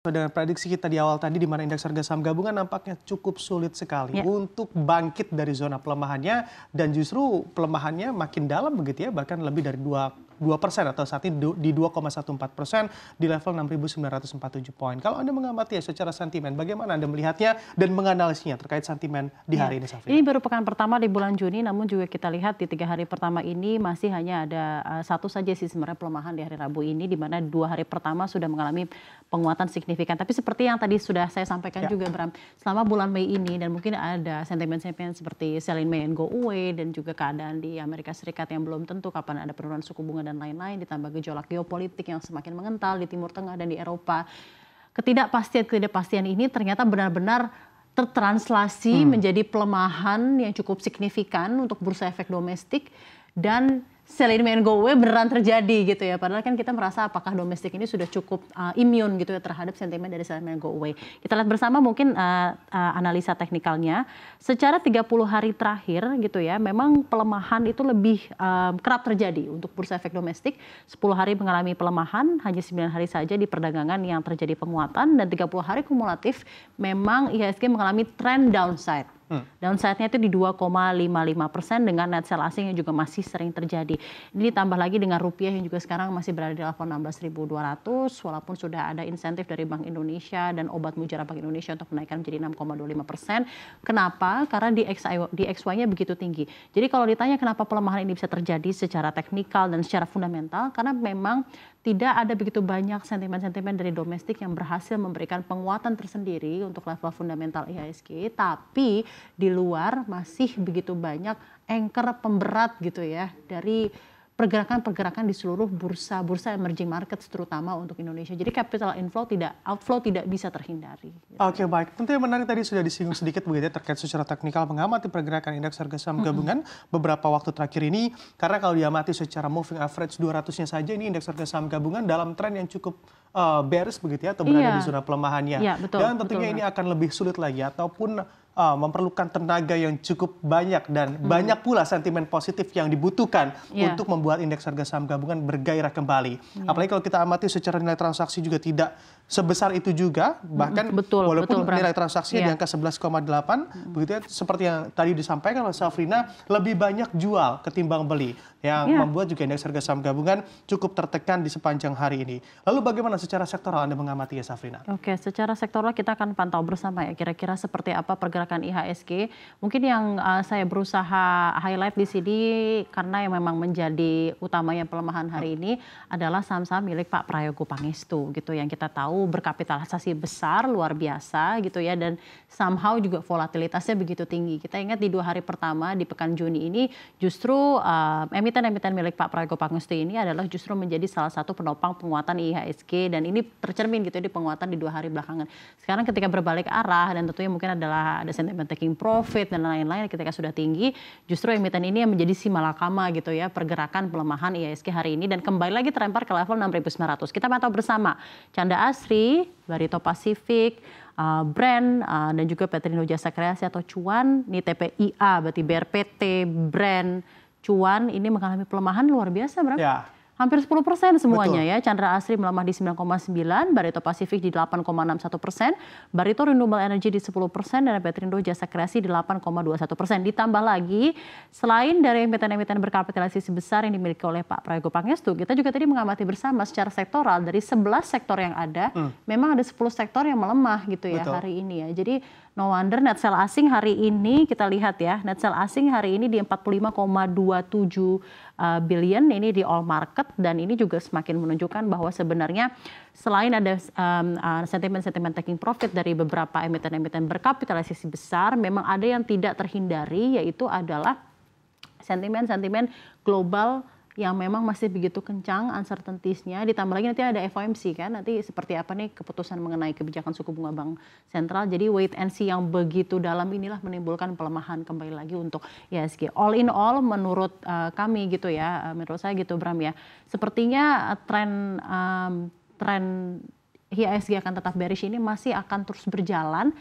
Dengan prediksi kita di awal tadi, di mana indeks harga saham gabungan nampaknya cukup sulit sekali untuk bangkit dari zona pelemahannya, dan justru pelemahannya makin dalam begitu ya, bahkan lebih dari 2% atau saat ini di 2,14% di level 6.947 poin. Kalau Anda mengamati ya secara sentimen, bagaimana Anda melihatnya dan menganalisnya terkait sentimen di hari ini, Safrina? Ini baru pekan pertama di bulan Juni, namun juga kita lihat di 3 hari pertama ini masih hanya ada satu saja sih sebenarnya pelemahan di hari Rabu ini, di mana 2 hari pertama sudah mengalami penguatan signifikan. Tapi seperti yang tadi sudah saya sampaikan juga, Bram, selama bulan Mei ini dan mungkin ada sentimen-sentimen seperti sell in May and go away, dan juga keadaan di Amerika Serikat yang belum tentu kapan ada penurunan suku bunga dan lain-lain, ditambah gejolak geopolitik yang semakin mengental di Timur Tengah dan di Eropa. Ketidakpastian ini ternyata benar-benar tertranslasi menjadi pelemahan yang cukup signifikan untuk bursa efek domestik, dan sell in May and go away beneran terjadi gitu ya. Padahal kan kita merasa apakah domestik ini sudah cukup immune gitu ya terhadap sentimen dari sell in May and go away. Kita lihat bersama mungkin analisa teknikalnya. Secara 30 hari terakhir gitu ya, memang pelemahan itu lebih kerap terjadi untuk bursa efek domestik. 10 hari mengalami pelemahan, hanya 9 hari saja di perdagangan yang terjadi penguatan, dan 30 hari kumulatif memang IHSG mengalami trend downside. Downside-nya itu di 2,55% dengan net sell asing yang juga masih sering terjadi. Ini ditambah lagi dengan rupiah yang juga sekarang masih berada di level 16.200, walaupun sudah ada insentif dari Bank Indonesia dan obat mujarab Bank Indonesia untuk menaikkan menjadi 6,25%. Kenapa? Karena di XY-nya begitu tinggi. Jadi kalau ditanya kenapa pelemahan ini bisa terjadi secara teknikal dan secara fundamental, karena memang tidak ada begitu banyak sentimen-sentimen dari domestik yang berhasil memberikan penguatan tersendiri untuk level fundamental IHSG, tapi di luar masih begitu banyak anchor pemberat gitu ya dari pergerakan-pergerakan di seluruh bursa emerging markets terutama untuk Indonesia. Jadi capital outflow tidak bisa terhindari. Gitu. Oke, baik. Tentu yang menarik tadi sudah disinggung sedikit begitu ya, terkait secara teknikal mengamati pergerakan indeks harga saham gabungan beberapa waktu terakhir ini, karena kalau diamati secara moving average 200-nya saja, ini indeks harga saham gabungan dalam tren yang cukup bearish begitu ya, atau berada di zona pelemahannya. Dan tentunya ini akan lebih sulit lagi ataupun memerlukan tenaga yang cukup banyak dan banyak pula sentimen positif yang dibutuhkan untuk membuat indeks harga saham gabungan bergairah kembali. Apalagi kalau kita amati secara nilai transaksi juga tidak sebesar itu juga, bahkan walaupun nilai transaksinya di angka 11,8 begitu ya, seperti yang tadi disampaikan oleh Safrina, lebih banyak jual ketimbang beli, yang membuat juga indeks harga saham gabungan cukup tertekan di sepanjang hari ini. Lalu bagaimana secara sektoral Anda mengamati ya, Safrina? Oke, secara sektoral kita akan pantau bersama ya kira-kira seperti apa pergerakan IHSG. Mungkin yang saya berusaha highlight di sini karena yang memang menjadi utamanya pelemahan hari ini adalah saham-saham milik Pak Prayogo Pangestu gitu, yang kita tahu berkapitalisasi besar luar biasa gitu ya, dan somehow juga volatilitasnya begitu tinggi. Kita ingat di 2 hari pertama di pekan Juni ini justru emiten-emiten milik Pak Prayogo Pangestu ini adalah justru menjadi salah satu penopang penguatan IHSG, dan ini tercermin gitu ya di penguatan di 2 hari belakangan. Sekarang ketika berbalik arah, dan tentunya mungkin ada sentimen taking profit dan lain-lain, ketika sudah tinggi justru emiten ini yang menjadi si malakama gitu ya pergerakan pelemahan IHSG hari ini, dan kembali lagi terlempar ke level 6.900. Kita pantau bersama Canda Asri, Barito Pacific, Brand, dan juga Petrindo Jasa Kreasi atau Cuan. Ini TPIA berarti BRPT, Brand, Cuan ini mengalami pelemahan luar biasa, Bram. Hampir 10% semuanya ya. Chandra Asri melemah di 9,9, Barito Pacific di 8,61%, Barito Renewable Energy di 10%, dan Petrindo Jasa Kreasi di 8,21%. Ditambah lagi, selain dari emiten-emiten berkapitalisasi besar yang dimiliki oleh Pak Prayogo Pangestu, kita juga tadi mengamati bersama secara sektoral dari 11 sektor yang ada, memang ada 10 sektor yang melemah gitu ya hari ini ya. Jadi no wonder net sell asing hari ini kita lihat ya, net sell asing hari ini di 45,27 billion, ini di all market, dan ini juga semakin menunjukkan bahwa sebenarnya selain ada sentimen-sentimen taking profit dari beberapa emiten-emiten berkapitalisasi besar, memang ada yang tidak terhindari, yaitu adalah sentimen-sentimen global yang memang masih begitu kencang uncertainties-nya, ditambah lagi nanti ada FOMC kan, nanti seperti apa nih keputusan mengenai kebijakan suku bunga bank sentral. Jadi wait and see yang begitu dalam inilah menimbulkan pelemahan kembali lagi untuk IHSG. All in all menurut kami gitu ya, menurut saya gitu Bram ya, sepertinya tren IHSG akan tetap bearish ini masih akan terus berjalan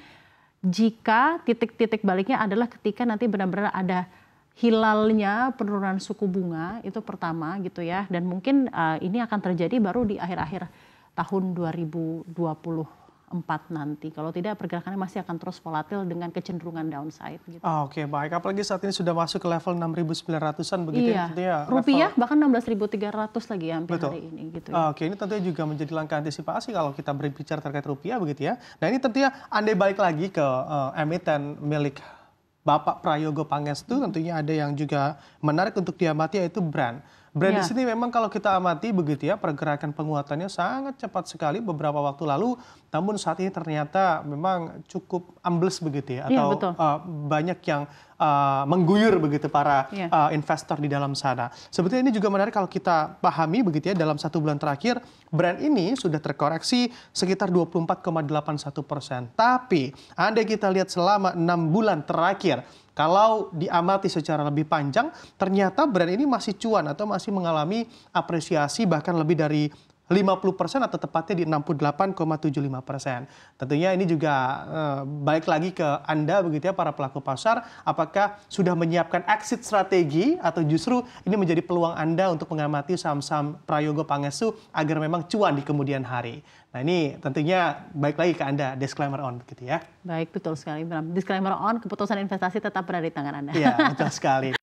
jika titik-titik baliknya adalah ketika nanti benar-benar ada hilalnya penurunan suku bunga, itu pertama gitu ya, dan mungkin ini akan terjadi baru di akhir-akhir tahun 2020 4 nanti. Kalau tidak pergerakannya masih akan terus volatil dengan kecenderungan downside gitu. Oke, baik. Apalagi saat ini sudah masuk ke level 6.900-an begitu Iya, ya. Tentunya rupiah level bahkan 16.300 lagi hampir betul. hari ini gitu ya. Oke, ini tentunya juga menjadi langkah antisipasi kalau kita berbicara terkait rupiah begitu ya. Nah, ini tentunya andai balik lagi ke emiten milik Bapak Prayogo Pangestu, tentunya ada yang juga menarik untuk diamati yaitu Brand. Brand di Iya. sini memang kalau kita amati begitu ya, pergerakan penguatannya sangat cepat sekali beberapa waktu lalu, namun saat ini ternyata memang cukup ambles begitu ya, Iya, atau betul. banyak yang mengguyur begitu para Iya. investor di dalam sana. Sebetulnya ini juga menarik kalau kita pahami begitu ya, dalam 1 bulan terakhir Brand ini sudah terkoreksi sekitar 24,81%. Tapi andai kita lihat selama 6 bulan terakhir, kalau diamati secara lebih panjang, ternyata Brand ini masih cuan atau masih mengalami apresiasi bahkan lebih dari 50% atau tepatnya di 68,75%. Tentunya ini juga balik lagi ke Anda begitu ya para pelaku pasar, apakah sudah menyiapkan exit strategi atau justru ini menjadi peluang Anda untuk mengamati saham-saham Prayogo Pangestu agar memang cuan di kemudian hari. Nah, ini tentunya balik lagi ke Anda, disclaimer on begitu ya. Baik, betul sekali Bram. Disclaimer on, keputusan investasi tetap berada di tangan Anda. Iya, betul sekali.